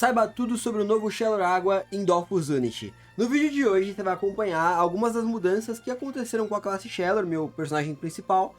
Saiba tudo sobre o novo Shelor Água em Dofus Unity. No vídeo de hoje você vai acompanhar algumas das mudanças que aconteceram com a classe Shelor, meu personagem principal,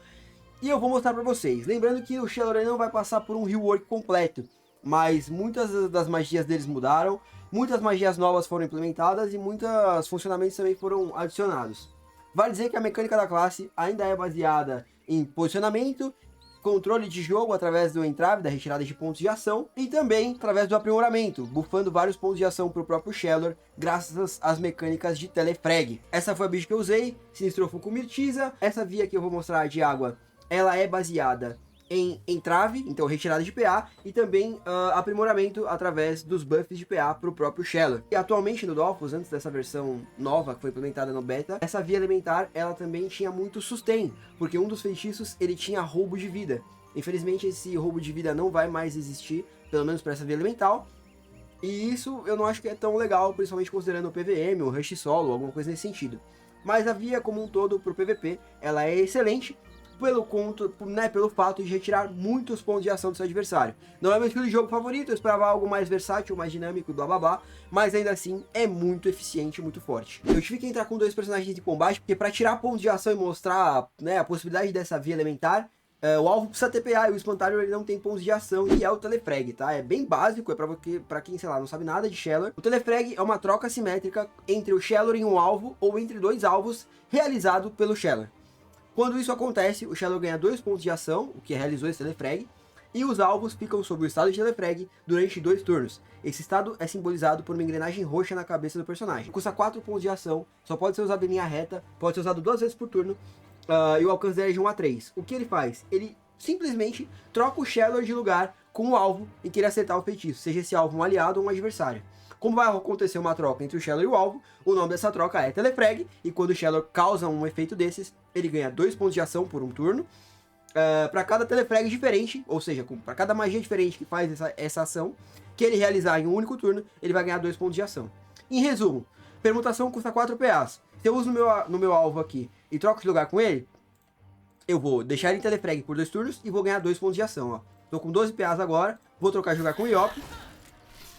e eu vou mostrar pra vocês. Lembrando que o Shelor não vai passar por um rework completo, mas muitas das magias deles mudaram, muitas magias novas foram implementadas e muitos funcionamentos também foram adicionados. Vale dizer que a mecânica da classe ainda é baseada em posicionamento, controle de jogo através do entrave, da retirada de pontos de ação, e também através do aprimoramento, buffando vários pontos de ação para o próprio Shelor, graças às mecânicas de telefrag. Essa foi a build que eu usei, Sinistrofo com Mirtiza. Essa via que eu vou mostrar de água, ela é baseada em entrave, então retirada de PA, e também aprimoramento através dos buffs de PA para o próprio Shelor. E atualmente no Dofus, antes dessa versão nova que foi implementada no beta, essa via elementar ela também tinha muito sustain, porque um dos feitiços ele tinha roubo de vida. Infelizmente esse roubo de vida não vai mais existir, pelo menos para essa via elemental, e isso eu não acho que é tão legal, principalmente considerando o PVM, o Rush Solo, alguma coisa nesse sentido. Mas a via como um todo para o PVP, ela é excelente, pelo fato de retirar muitos pontos de ação do seu adversário. Não é meu estilo de jogo favorito, eu esperava algo mais versátil, mais dinâmico e blá blá blá, mas ainda assim é muito eficiente e muito forte. Eu tive que entrar com dois personagens de combate, porque para tirar pontos de ação e mostrar, né, a possibilidade dessa via elementar, o alvo precisa ter PA e o espantalho ele não tem pontos de ação e é o telefrag, tá? É bem básico, é pra quem, sei lá, não sabe nada de Shelor. O telefrag é uma troca simétrica entre o Shelor e um alvo ou entre dois alvos realizado pelo Shelor. Quando isso acontece, o Shelor ganha 2 pontos de ação, o que realizou esse telefrag, e os alvos ficam sob o estado de telefrag durante 2 turnos. Esse estado é simbolizado por uma engrenagem roxa na cabeça do personagem. Custa 4 pontos de ação, só pode ser usado em linha reta, pode ser usado 2 vezes por turno, e o alcance dele é de 1 a 3. O que ele faz? Ele simplesmente troca o Shelor de lugar com o alvo em que ele acertar o feitiço, seja esse alvo um aliado ou um adversário. Como vai acontecer uma troca entre o Shelor e o alvo, o nome dessa troca é telefrag, e quando o Shelor causa um efeito desses, ele ganha 2 pontos de ação por um turno, para cada telefrag diferente, ou seja, para cada magia diferente que faz essa ação, que ele realizar em um único turno, ele vai ganhar 2 pontos de ação. Em resumo, permutação custa 4 PAs. Se eu uso no meu alvo aqui e troco de lugar com ele, eu vou deixar ele em telefrag por 2 turnos e vou ganhar 2 pontos de ação. Ó. Tô com 12 PAs agora, vou trocar de lugar com o Iop.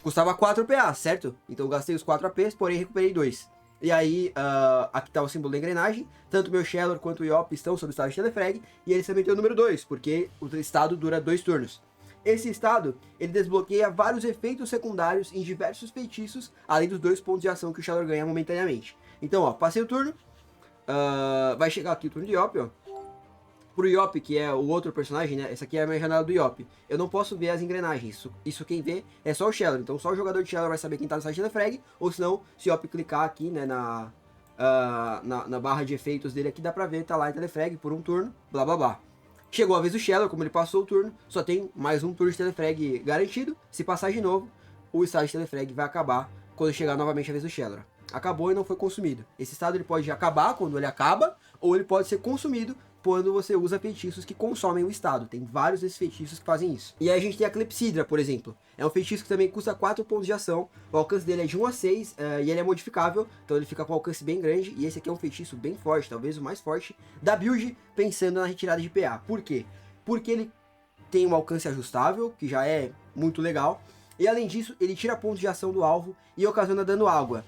Custava 4 PA, certo? Então eu gastei os 4 APs, porém recuperei 2. E aí, aqui tá o símbolo da engrenagem. Tanto o meu Shelor quanto o Iop estão sob o estado de telefrag. E eles também têm o número 2, porque o estado dura 2 turnos. Esse estado, ele desbloqueia vários efeitos secundários em diversos feitiços, além dos 2 pontos de ação que o Shelor ganha momentaneamente. Então, ó, passei o turno. Vai chegar aqui o turno de Iop, ó. Pro Iop, que é o outro personagem, né? Essa aqui é a minha janela do Iop. Eu não posso ver as engrenagens. Isso quem vê é só o Shelor. Então só o jogador de Shelor vai saber quem tá no site da Telefrag. Ou senão, se o Iop clicar aqui, né, na barra de efeitos dele aqui, dá pra ver, tá lá em Telefrag por um turno, blá blá blá. Chegou a vez do Shelor, como ele passou o turno, só tem mais um turno de Telefrag garantido. Se passar de novo, o estado de Telefrag vai acabar quando chegar novamente a vez do Shelor. Acabou e não foi consumido. Esse estado ele pode acabar quando ele acaba, ou ele pode ser consumido quando você usa feitiços que consomem o estado. Tem vários desses feitiços que fazem isso. E aí a gente tem a Clepsidra, por exemplo. É um feitiço que também custa 4 pontos de ação. O alcance dele é de 1 a 6 e ele é modificável. Então ele fica com um alcance bem grande. E esse aqui é um feitiço bem forte, talvez o mais forte da build, pensando na retirada de PA. Por quê? Porque ele tem um alcance ajustável, que já é muito legal. E além disso, ele tira pontos de ação do alvo e ocasiona dano água.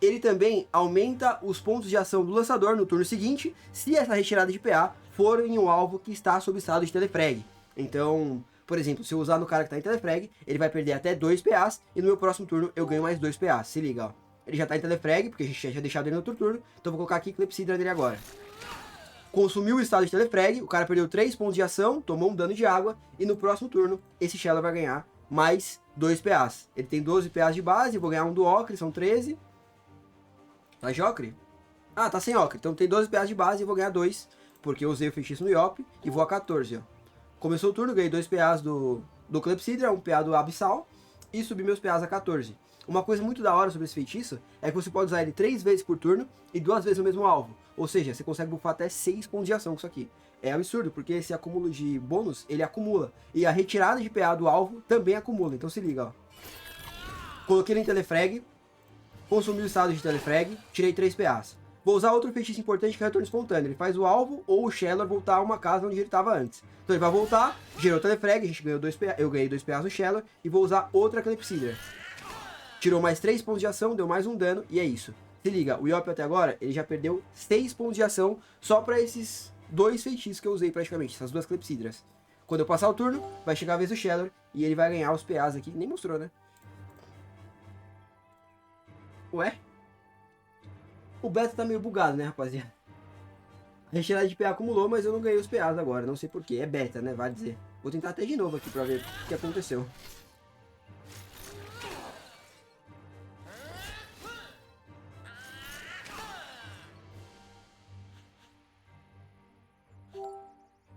Ele também aumenta os pontos de ação do lançador no turno seguinte, se essa retirada de PA for em um alvo que está sob estado de telefrag. Então, por exemplo, se eu usar no cara que está em telefrag, ele vai perder até 2 PAs, e no meu próximo turno eu ganho mais 2 PAs, se liga, ó. Ele já está em telefrag, porque a gente já tinha deixado ele no outro turno, então eu vou colocar aqui Clepsidra nele agora. Consumiu o estado de telefrag, o cara perdeu 3 pontos de ação, tomou um dano de água, e no próximo turno, esse Shelor vai ganhar mais 2 PAs. Ele tem 12 PAs de base, vou ganhar um do Ocre, são 13... Tá de Ocre? Ah, tá sem Ocre. Então tem 12 PAs de base e vou ganhar 2. Porque eu usei o feitiço no Iop e vou a 14, ó. Começou o turno, ganhei 2 PAs do Clepsidra, um PA do Abissal. E subi meus PAs a 14. Uma coisa muito da hora sobre esse feitiço é que você pode usar ele 3 vezes por turno e 2 vezes no mesmo alvo. Ou seja, você consegue buffar até 6 pontos de ação com isso aqui. É absurdo, porque esse acúmulo de bônus, ele acumula. E a retirada de PA do alvo também acumula. Então se liga, ó. Coloquei ele em telefrag. Consumi o estado de telefrag, tirei 3 PAs. Vou usar outro feitiço importante que é retorno espontâneo. Ele faz o alvo ou o Shelor voltar a uma casa onde ele estava antes. Então ele vai voltar, gerou telefrag, a gente ganhou 2 PA, eu ganhei 2 PAs no Shelor e vou usar outra Clepsidra. tirou mais 3 pontos de ação, deu mais um dano e é isso. Se liga, o Yoppio até agora, ele já perdeu 6 pontos de ação só pra esses 2 feitiços que eu usei praticamente, essas 2 clepsidras. Quando eu passar o turno, vai chegar a vez do Shellor e ele vai ganhar os PAs aqui, nem mostrou, né? Ué? O beta tá meio bugado, né, rapaziada? A retirada de PA acumulou, mas eu não ganhei os PAs agora, não sei porquê. É beta, né, vale dizer. Vou tentar até de novo aqui pra ver o que aconteceu.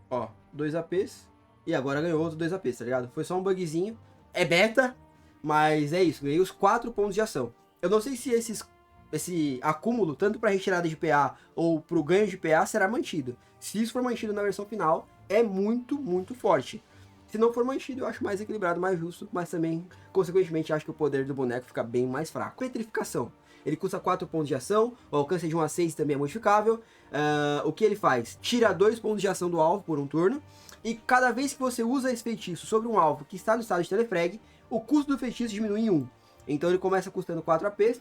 Ó, 2 APs. E agora ganhou outro 2 APs, tá ligado? Foi só um bugzinho. É beta, mas é isso. Ganhei os 4 pontos de ação. Eu não sei se esse acúmulo, tanto para retirada de PA ou para o ganho de PA, será mantido. Se isso for mantido na versão final, é muito, muito forte. Se não for mantido, eu acho mais equilibrado, mais justo, mas também, consequentemente, acho que o poder do boneco fica bem mais fraco. Petrificação. Ele custa 4 pontos de ação, o alcance de 1 a 6 também é modificável. O que ele faz? Tira 2 pontos de ação do alvo por um turno, e cada vez que você usa esse feitiço sobre um alvo que está no estado de telefrag, o custo do feitiço diminui em 1. Então ele começa custando 4 APs,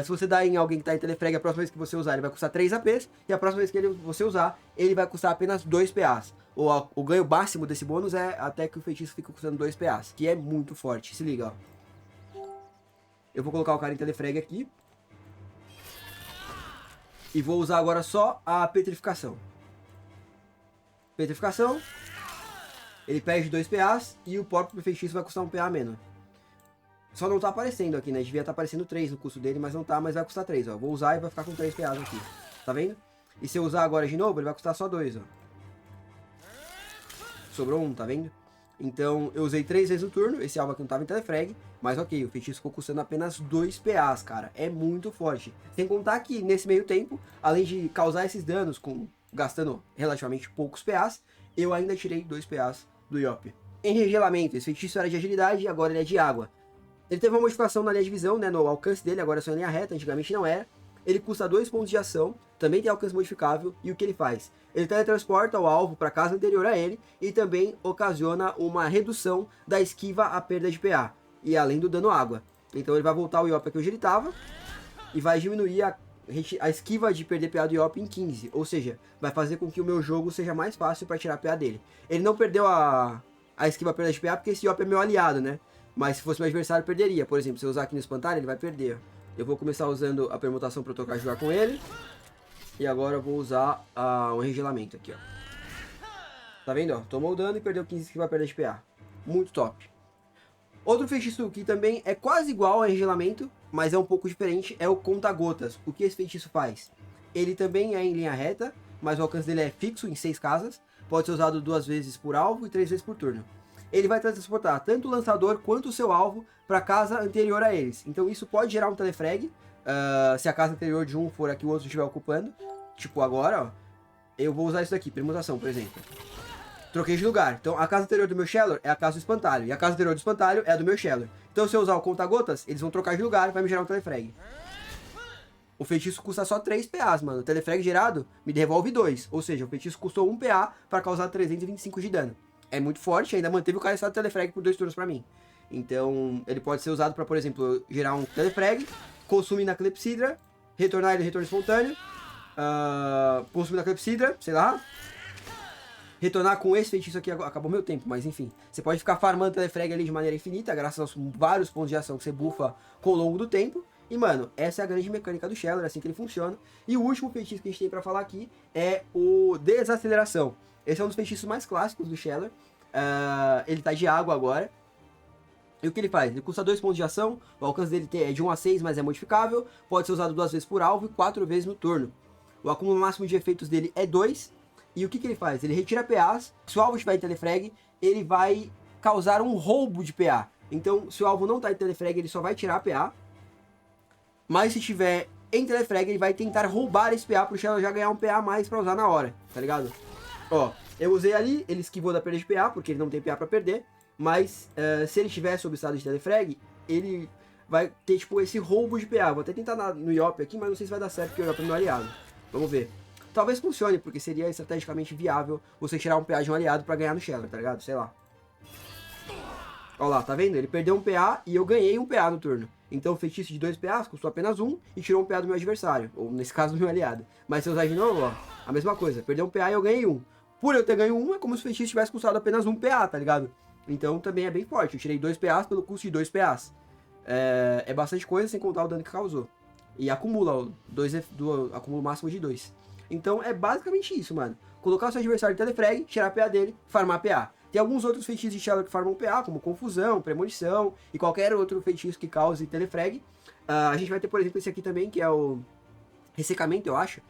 se você dá em alguém que está em telefrag, a próxima vez que você usar ele vai custar 3 APs, e a próxima vez que você usar, ele vai custar apenas 2 PAs. O ganho máximo desse bônus é até que o feitiço fica custando 2 PAs, que é muito forte, se liga, ó. Eu vou colocar o cara em telefrag aqui. E vou usar agora só a petrificação. Petrificação. Ele perde 2 PAs e o próprio feitiço vai custar 1 PA menos. Só não tá aparecendo aqui, né? Devia estar aparecendo 3 no custo dele, mas não tá, mas vai custar 3, ó. Vou usar e vai ficar com 3 PAs aqui. Tá vendo? E se eu usar agora de novo, ele vai custar só 2, ó. Sobrou 1, tá vendo? Então, eu usei 3 vezes no turno, esse alvo aqui não tava em telefrag, mas ok, o feitiço ficou custando apenas 2 PAs, cara. É muito forte. Sem contar que, nesse meio tempo, além de causar esses danos, gastando relativamente poucos PAs, eu ainda tirei 2 PAs do Yoppio. Enregelamento, esse feitiço era de agilidade e agora ele é de água. Ele teve uma modificação na linha de visão, né, no alcance dele, agora é só em linha reta, antigamente não era. Ele custa 2 pontos de ação, também tem alcance modificável, e o que ele faz? Ele teletransporta o alvo para a casa anterior a ele, e também ocasiona uma redução da esquiva à perda de PA, e além do dano água. Então ele vai voltar ao Yoppio aqui onde ele estava, e vai diminuir a esquiva de perder PA do Yoppio em 15, ou seja, vai fazer com que o meu jogo seja mais fácil para tirar PA dele. Ele não perdeu a esquiva à perda de PA porque esse Yoppio é meu aliado, né? Mas se fosse meu adversário, perderia. Por exemplo, se eu usar aqui no espantalho, ele vai perder. Eu vou começar usando a permutação para eu trocar jogar com ele. E agora eu vou usar um regelamento aqui, ó. Tá vendo, ó? Tomou o dano e perdeu 15 que vai perder de PA. Muito top. Outro feitiço que também é quase igual ao regelamento, mas é um pouco diferente, é o conta-gotas. O que esse feitiço faz? Ele também é em linha reta, mas o alcance dele é fixo em 6 casas. Pode ser usado 2 vezes por alvo e 3 vezes por turno. Ele vai transportar tanto o lançador quanto o seu alvo para a casa anterior a eles. Então isso pode gerar um telefrag, se a casa anterior de um for a que o outro estiver ocupando. Tipo agora, ó, eu vou usar isso daqui, permutação, por exemplo. Troquei de lugar. Então a casa anterior do meu Shellor é a casa do espantalho, e a casa anterior do espantalho é a do meu Shellor. Então se eu usar o conta-gotas, eles vão trocar de lugar e vai me gerar um telefrag. O feitiço custa só 3 PAs, mano. O telefrag gerado me devolve 2. Ou seja, o feitiço custou 1 PA para causar 325 de dano. É muito forte, ainda manteve o cara em estado de telefrag por 2 turnos pra mim. Então, ele pode ser usado pra, por exemplo, gerar um telefrag, consumir na clepsidra, retornar ele retorno espontâneo, consumir na clepsidra, sei lá, retornar com esse feitiço aqui, acabou meu tempo, mas enfim. Você pode ficar farmando telefrag ali de maneira infinita, graças aos vários pontos de ação que você bufa com o longo do tempo. E, mano, essa é a grande mecânica do Shellor, é assim que ele funciona. E o último feitiço que a gente tem pra falar aqui é o desaceleração. Esse é um dos feitiços mais clássicos do Shellor. Ele tá de água agora. E o que ele faz? Ele custa 2 pontos de ação. O alcance dele é de 1 a 6, mas é modificável. Pode ser usado 2 vezes por alvo e 4 vezes no turno. O acúmulo máximo de efeitos dele é 2. E o que ele faz? Ele retira PAs. Se o alvo estiver em telefrag, ele vai causar um roubo de PA. Então, se o alvo não tá em telefrag, ele só vai tirar PA. Mas se estiver em telefrag, ele vai tentar roubar esse PA pro Shellor já ganhar um PA a mais pra usar na hora. Tá ligado? Ó, eu usei ali, ele esquivou da perda de PA, porque ele não tem PA pra perder. Mas se ele estiver sob estado de telefrag, ele vai ter tipo esse roubo de PA. Vou até tentar no Yoppio aqui, mas não sei se vai dar certo, porque o Yoppio é meu aliado. Vamos ver. Talvez funcione, porque seria estrategicamente viável você tirar um PA de um aliado pra ganhar no Shellor, tá ligado? Sei lá. Olha lá, tá vendo? Ele perdeu um PA e eu ganhei um PA no turno. Então o feitiço de 2 PAs custou apenas 1 e tirou um PA do meu adversário. Ou nesse caso do meu aliado. Mas se eu usar de novo, ó, a mesma coisa. Perdeu um PA e eu ganhei 1. Por eu ter ganho 1, é como se o feitiço tivesse custado apenas 1 PA, tá ligado? Então também é bem forte. Eu tirei 2 PAs pelo custo de 2 PAs. É bastante coisa sem contar o dano que causou. E acumula acúmulo máximo de 2. Então é basicamente isso, mano. Colocar o seu adversário em telefrag, tirar a PA dele, farmar PA. Tem alguns outros feitiços de Shadow que farmam PA, como Confusão, Premonição e qualquer outro feitiço que cause telefrag. A gente vai ter, por exemplo, esse aqui também, que é o Ressecamento, eu acho.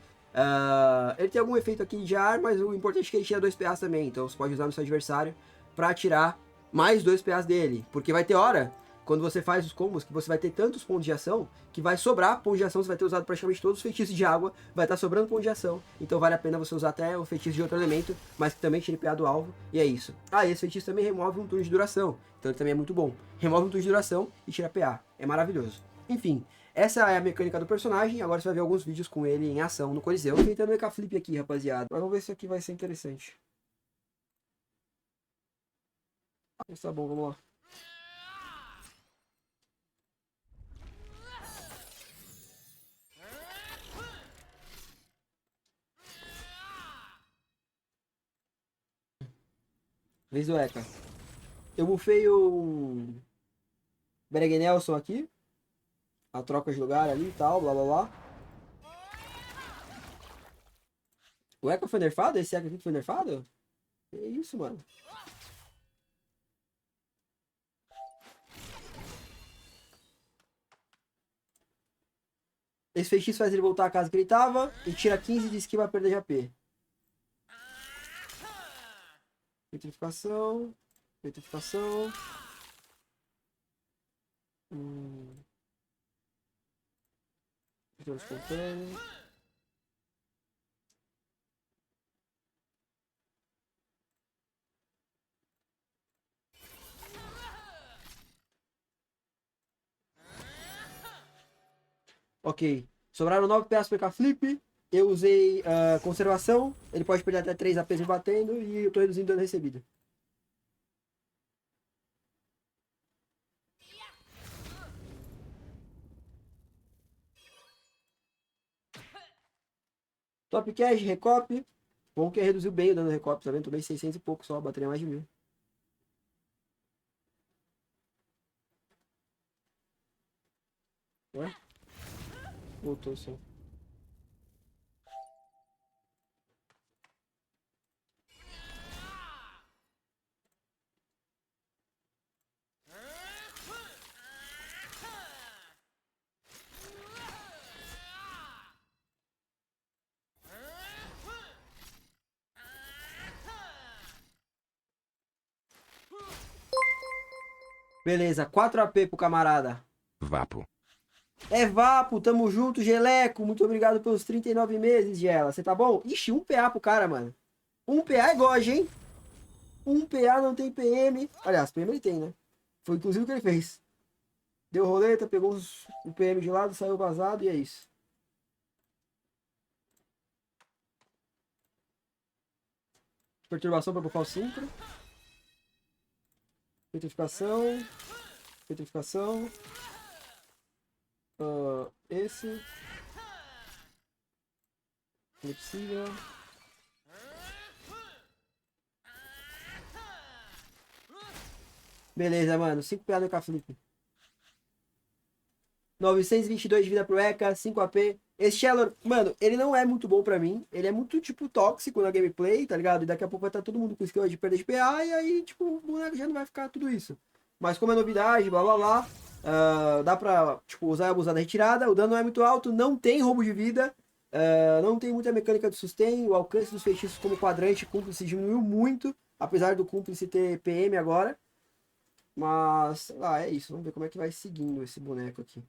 Ele tem algum efeito aqui de ar, mas o importante é que ele tira 2 PAs também. Então você pode usar no seu adversário pra tirar mais 2 PAs dele. Porque vai ter hora, quando você faz os combos, que você vai ter tantos pontos de ação, que vai sobrar pontos de ação, você vai ter usado praticamente todos os feitiços de água, vai estar sobrando pontos de ação, então vale a pena você usar até o feitiço de outro elemento, mas que também tire PA do alvo, e é isso. Esse feitiço também remove um turno de duração, então ele também é muito bom. Remove um turno de duração e tira PA, é maravilhoso. Enfim, essa é a mecânica do personagem, agora você vai ver alguns vídeos com ele em ação no Coliseu. Tô tentando mecar flip aqui, rapaziada, mas vamos ver se isso aqui vai ser interessante. Mas tá bom, vamos lá. Vez do Eka. Eu bufei o Bereg Nelson aqui. A troca de lugar ali e tal, blá blá blá. O Eka foi nerfado? Esse Eka aqui foi nerfado? Que isso, mano? Esse feitiço faz ele voltar à casa que ele tava e tira 15 de skill pra perder de AP. Petrificação. Petrificação. Espontâneo. Ok. Sobraram 9 peças para flip. Eu usei conservação. Ele pode perder até 3 APs me batendo. E eu tô reduzindo dano recebido. Top cash, recop. Bom que reduziu bem o dano do recop, tá vendo? Tomei 600 e pouco só, bateria mais de 1000. Ué? Voltou só. Beleza, 4 AP pro camarada. Vapo. É Vapo, tamo junto, Geleco. Muito obrigado pelos 39 meses, Gela. Você tá bom? Ixi, 1 PA pro cara, mano. 1 PA é GOG, hein? 1 PA não tem PM. Aliás, PM ele tem, né? Foi inclusive o que ele fez. Deu roleta, pegou o PM de lado, saiu vazado e é isso. Perturbação para bufar o Synchro. Petrificação. Petrificação. Esse. Flexível. Beleza, mano. 5 PA no K-Flip. 922 de vida pro Eka, 5 AP. Esse Shellor, mano, ele não é muito bom pra mim. Ele é muito, tipo, tóxico na gameplay, tá ligado? E daqui a pouco vai estar todo mundo com skill de perda de PA. E aí, tipo, o boneco já não vai ficar tudo isso. Mas como é novidade, blá blá blá. Dá pra, tipo, usar e abusar da retirada. O dano não é muito alto, não tem roubo de vida. Não tem muita mecânica de sustain. O alcance dos feitiços como quadrante cúmplice diminuiu muito. Apesar do cúmplice ter PM agora. Mas, sei lá, é isso. Vamos ver como é que vai seguindo esse boneco aqui.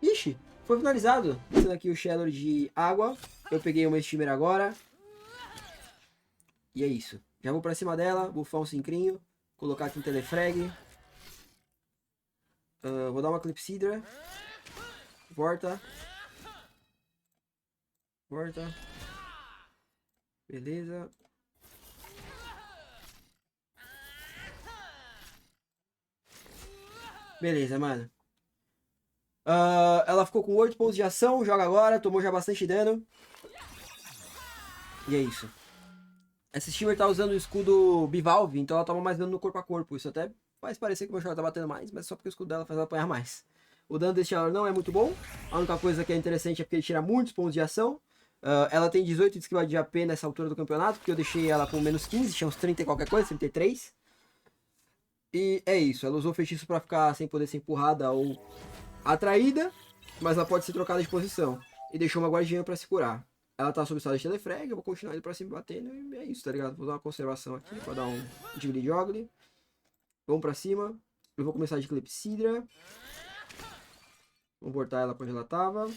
Ixi, Foi finalizado. Descendo aqui o Shadow de água. Eu peguei uma Steamer agora. E é isso. Já vou pra cima dela, bufar um Synchrinho. Colocar aqui um Telefrag. Vou dar uma Clepsydra. Volta. Volta. Beleza. Beleza, mano. Ela ficou com 8 pontos de ação. Joga agora. Tomou já bastante dano. E é isso. Essa Steamer tá usando o escudo Bivalve, então ela toma mais dano no corpo a corpo. Isso até faz parecer que o meu Shadow tá batendo mais, mas só porque o escudo dela faz ela apanhar mais. O dano desse Shadow não é muito bom. A única coisa que é interessante é porque ele tira muitos pontos de ação. Ela tem 18 de esquiva de AP nessa altura do campeonato, porque eu deixei ela com menos 15, tinha uns 30 e qualquer coisa, 33. E é isso, ela usou o feitiço pra ficar sem poder ser empurrada ou atraída, mas ela pode ser trocada de posição. E deixou uma guardiã pra se curar. Ela tá sob estado de Telefrag, eu vou continuar indo pra cima batendo e é isso, tá ligado? Vou dar uma conservação aqui pra dar um Jiggly Joggly. Vamos pra cima. Eu vou começar de Clepsydra. Vamos voltar ela pra onde ela tava.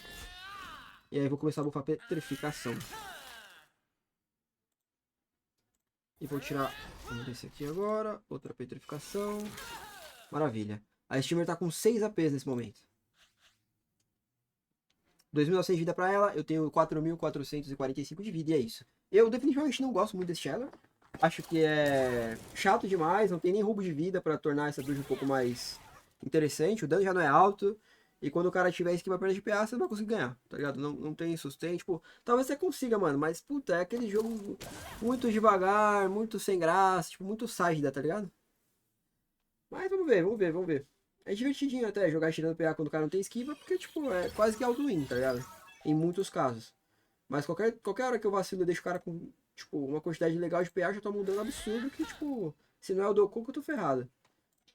E aí vou começar a bufar Petrificação. E vou tirar um desse aqui agora. Outra Petrificação. Maravilha. A Steamer tá com 6 APs nesse momento. 2.900 de vida pra ela, eu tenho 4.445 de vida e é isso. Eu definitivamente não gosto muito desse Shadow. Acho que é chato demais, não tem nem roubo de vida pra tornar essa build um pouco mais interessante. O dano já não é alto. E quando o cara tiver esquiva perda de PA, você não vai conseguir ganhar, tá ligado? Não tem sustain, tipo, talvez você consiga, mano, mas puta, é aquele jogo muito devagar, muito sem graça, tipo, muito sádica, tá ligado? Mas vamos ver. É divertidinho até jogar tirando PA quando o cara não tem esquiva, porque, tipo, é quase que auto-win, tá ligado? Em muitos casos. Mas qualquer hora que eu vacilo e deixo o cara com, tipo, uma quantidade legal de PA, já tá mudando absurdo que, tipo, se não é o Dokoku, eu tô ferrado.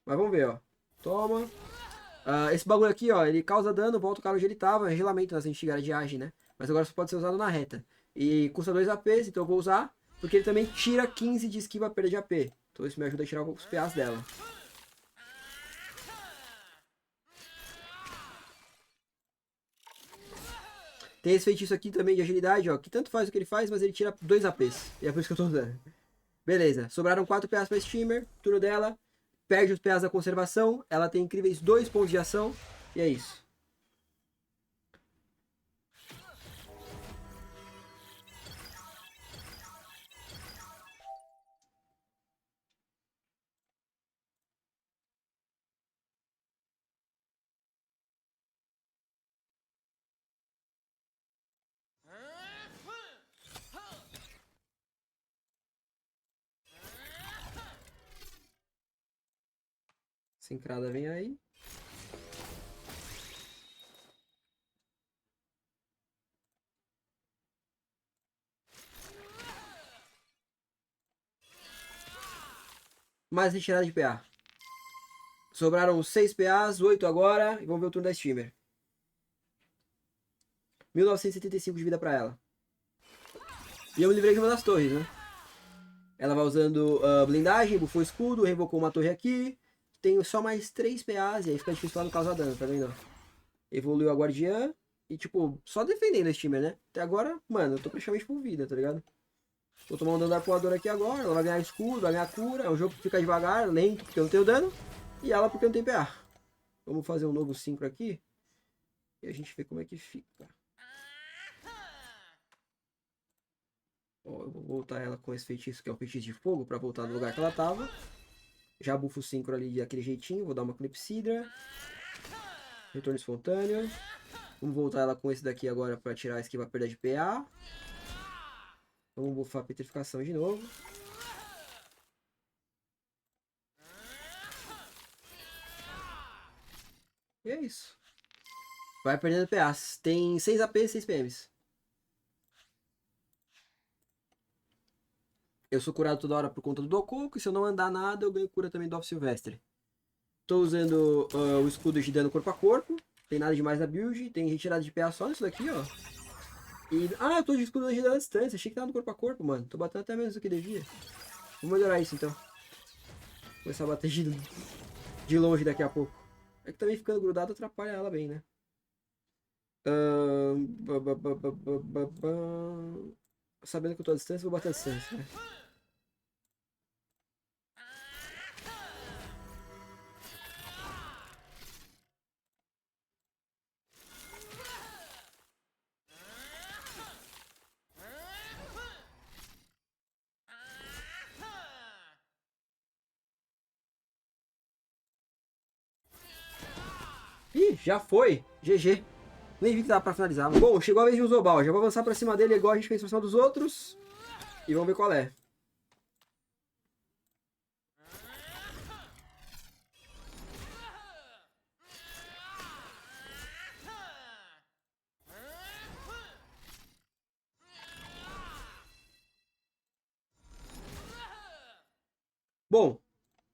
Mas vamos ver, ó. Toma. Esse bagulho aqui, ó, ele causa dano, volta o cara onde ele tava, é gelamento nas antigas de age, né? Mas agora só pode ser usado na reta. E custa 2 APs, então eu vou usar, porque ele também tira 15 de esquiva perda de AP. Então isso me ajuda a tirar os PAs dela. Tem esse feitiço aqui também de agilidade, ó, que tanto faz o que ele faz, mas ele tira 2 APs. E é por isso que eu tô usando. Beleza, sobraram 4 PAs pra Steamer, turno dela. Perde os PAs da conservação, ela tem incríveis 2 pontos de ação. E é isso. Sincrada vem aí. Mais retirada de PA. Sobraram 6 PAs, 8 agora. E vamos ver o turno da Steamer. 1975 de vida pra ela. E eu me livrei de uma das torres, né? Ela vai usando blindagem, bufou escudo, revocou uma torre aqui. Tenho só mais 3 PAs e aí fica difícil lá no causar dano, tá vendo? Evoluiu a guardiã. E tipo, só defendendo a Steamer, né? Até agora, mano, eu tô praticamente por vida, tá ligado? Vou tomar um dano da arpoadora aqui agora. Ela vai ganhar escudo, vai ganhar cura. É um jogo que fica devagar, lento, porque eu não tenho dano. E ela porque eu não tenho PA. Vamos fazer um novo 5 aqui. E a gente vê como é que fica. Ó, eu vou voltar ela com esse feitiço, que é o feitiço de fogo, pra voltar do lugar que ela tava. Já bufo o Synchro ali daquele jeitinho. Vou dar uma Clepsydra. Retorno espontâneo. Vamos voltar ela com esse daqui agora pra tirar a esquiva perda de PA. Vamos bufar a Petrificação de novo. E é isso. Vai perdendo PAs. Tem 6 AP e 6 PMs. Eu sou curado toda hora por conta do Dokoku. E se eu não andar nada, eu ganho cura também do Off Silvestre. Tô usando o escudo de dano corpo a corpo. Tem nada demais na build. Tem retirada de PA só nisso daqui, ó. Eu tô de escudo de dano à distância. Achei que tava no corpo a corpo, mano. Tô batendo até menos do que devia. Vou melhorar isso então. Começar a bater de longe daqui a pouco. É que também ficando grudado atrapalha ela bem, né? Ba, ba, ba, ba, ba, ba, ba. Sabendo que eu tô à distância, vou bater a distância, né? Ih, já foi. GG. Nem vi que dava pra finalizar. Bom, chegou a vez de um Zobal. Já vou avançar pra cima dele igual a gente fez pra cima dos outros. E vamos ver qual é. Bom,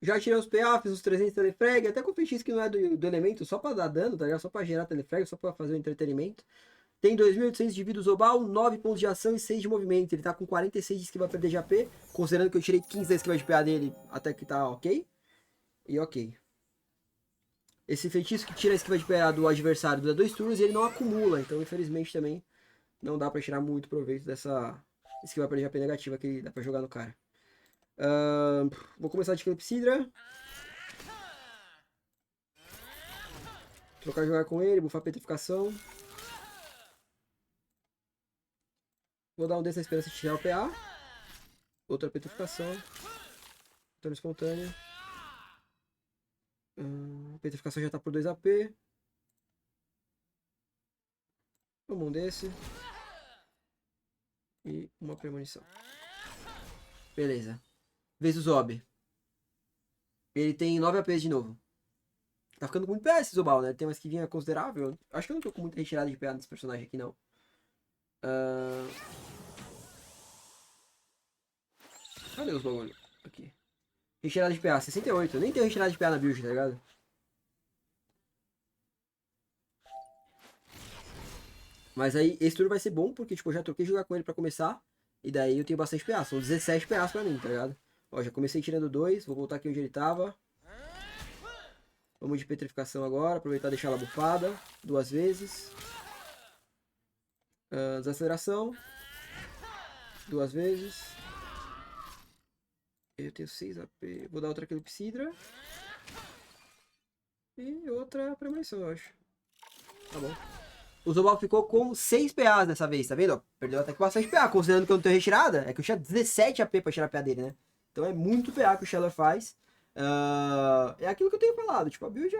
já tirei os PA, fiz os 300 telefrag, até com o feitiço que não é do elemento, só pra dar dano, tá ligado? Só pra gerar telefrag, só pra fazer o entretenimento. Tem 2.800 de vida o Zobal, 9 pontos de ação e 6 de movimento. Ele tá com 46 de esquiva pra perder de AP, considerando que eu tirei 15 da esquiva de PA dele, até que tá ok. E ok. Esse feitiço que tira a esquiva de PA do adversário dura 2 turnos e ele não acumula, então infelizmente também não dá pra tirar muito proveito dessa esquiva pra perder de AP negativa que dá pra jogar no cara. Vou começar de Clepsidra. Trocar jogar com ele, bufar petrificação. Vou dar um desse na esperança de tirar o PA. Outra petrificação. Torno espontâneo. Petrificação já tá por 2 AP. Vamos um desse. E uma premonição. Beleza. Vez do Zob. Ele tem 9 APs de novo. Tá ficando com muito PA esse Zobal, né? Ele tem uma esquivinha considerável. Acho que eu não tô com muita retirada de PA nesse personagem aqui, não. Cadê os bagulho? Aqui. Retirada de PA, 68. Eu nem tenho retirada de PA na build, tá ligado? Mas aí, esse turno vai ser bom, porque, tipo, eu já troquei jogar com ele pra começar. E daí eu tenho bastante PA. São 17 PA pra mim, tá ligado? Ó, já comecei tirando 2. Vou voltar aqui onde ele tava. Vamos de petrificação agora. Aproveitar e deixar ela bufada. 2 vezes. Desaceleração. 2 vezes. Eu tenho 6 AP. Vou dar outra Clepsidra. E outra premonição, eu acho. Tá bom. O Zobal ficou com 6 PAs dessa vez, tá vendo? Perdeu até que bastante PA, considerando que eu não tenho retirada. É que eu tinha 17 AP pra tirar a PA dele, né? Então é muito PA que o Sheller faz. É aquilo que eu tenho falado. Tipo, a build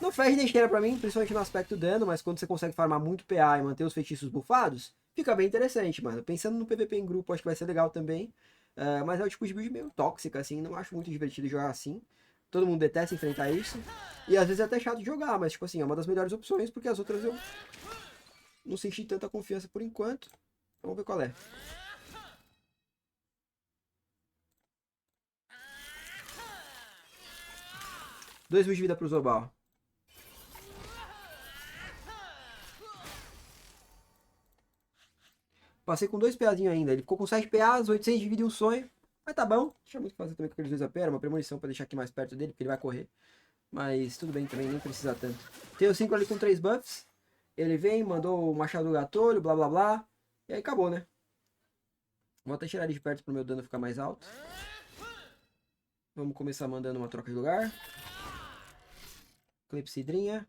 não faz nem cheira pra mim, principalmente no aspecto dano, mas quando você consegue farmar muito PA e manter os feitiços bufados, fica bem interessante, mano. Pensando no PVP em grupo, acho que vai ser legal também. Mas é o tipo de build meio tóxica, assim, não acho muito divertido jogar assim. Todo mundo detesta enfrentar isso. E às vezes é até chato de jogar, mas tipo assim, é uma das melhores opções, porque as outras eu não senti tanta confiança por enquanto. Vamos ver qual é. 2.000 de vida pro Zobal. Passei com 2 PAzinhos ainda. Ele ficou com 7 PAs, 800 de vida e um sonho. Mas tá bom. Tinha muito o que fazer também com aqueles 2 AP. Era uma premonição pra deixar aqui mais perto dele, porque ele vai correr. Mas tudo bem também, nem precisa tanto. Tem o 5 ali com 3 buffs. Ele vem, mandou o machado do gatolho, blá blá blá. E aí acabou, né? Vou até tirar ele de perto pro meu dano ficar mais alto. Vamos começar mandando uma troca de lugar. Clepsidrinha.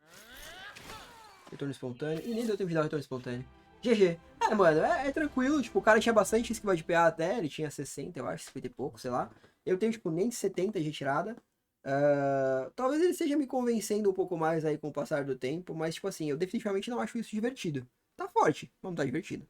Retorno espontâneo. E nem deu tempo de dar o retorno espontâneo. GG. Mano, é tranquilo. Tipo, o cara tinha bastante esquiva de PA até. Ele tinha 60, eu acho, 50 e pouco, sei lá. Eu tenho, tipo, nem 70 de retirada. Talvez ele esteja me convencendo um pouco mais aí com o passar do tempo. Mas, tipo assim, eu definitivamente não acho isso divertido. Tá forte, vamos tá divertido.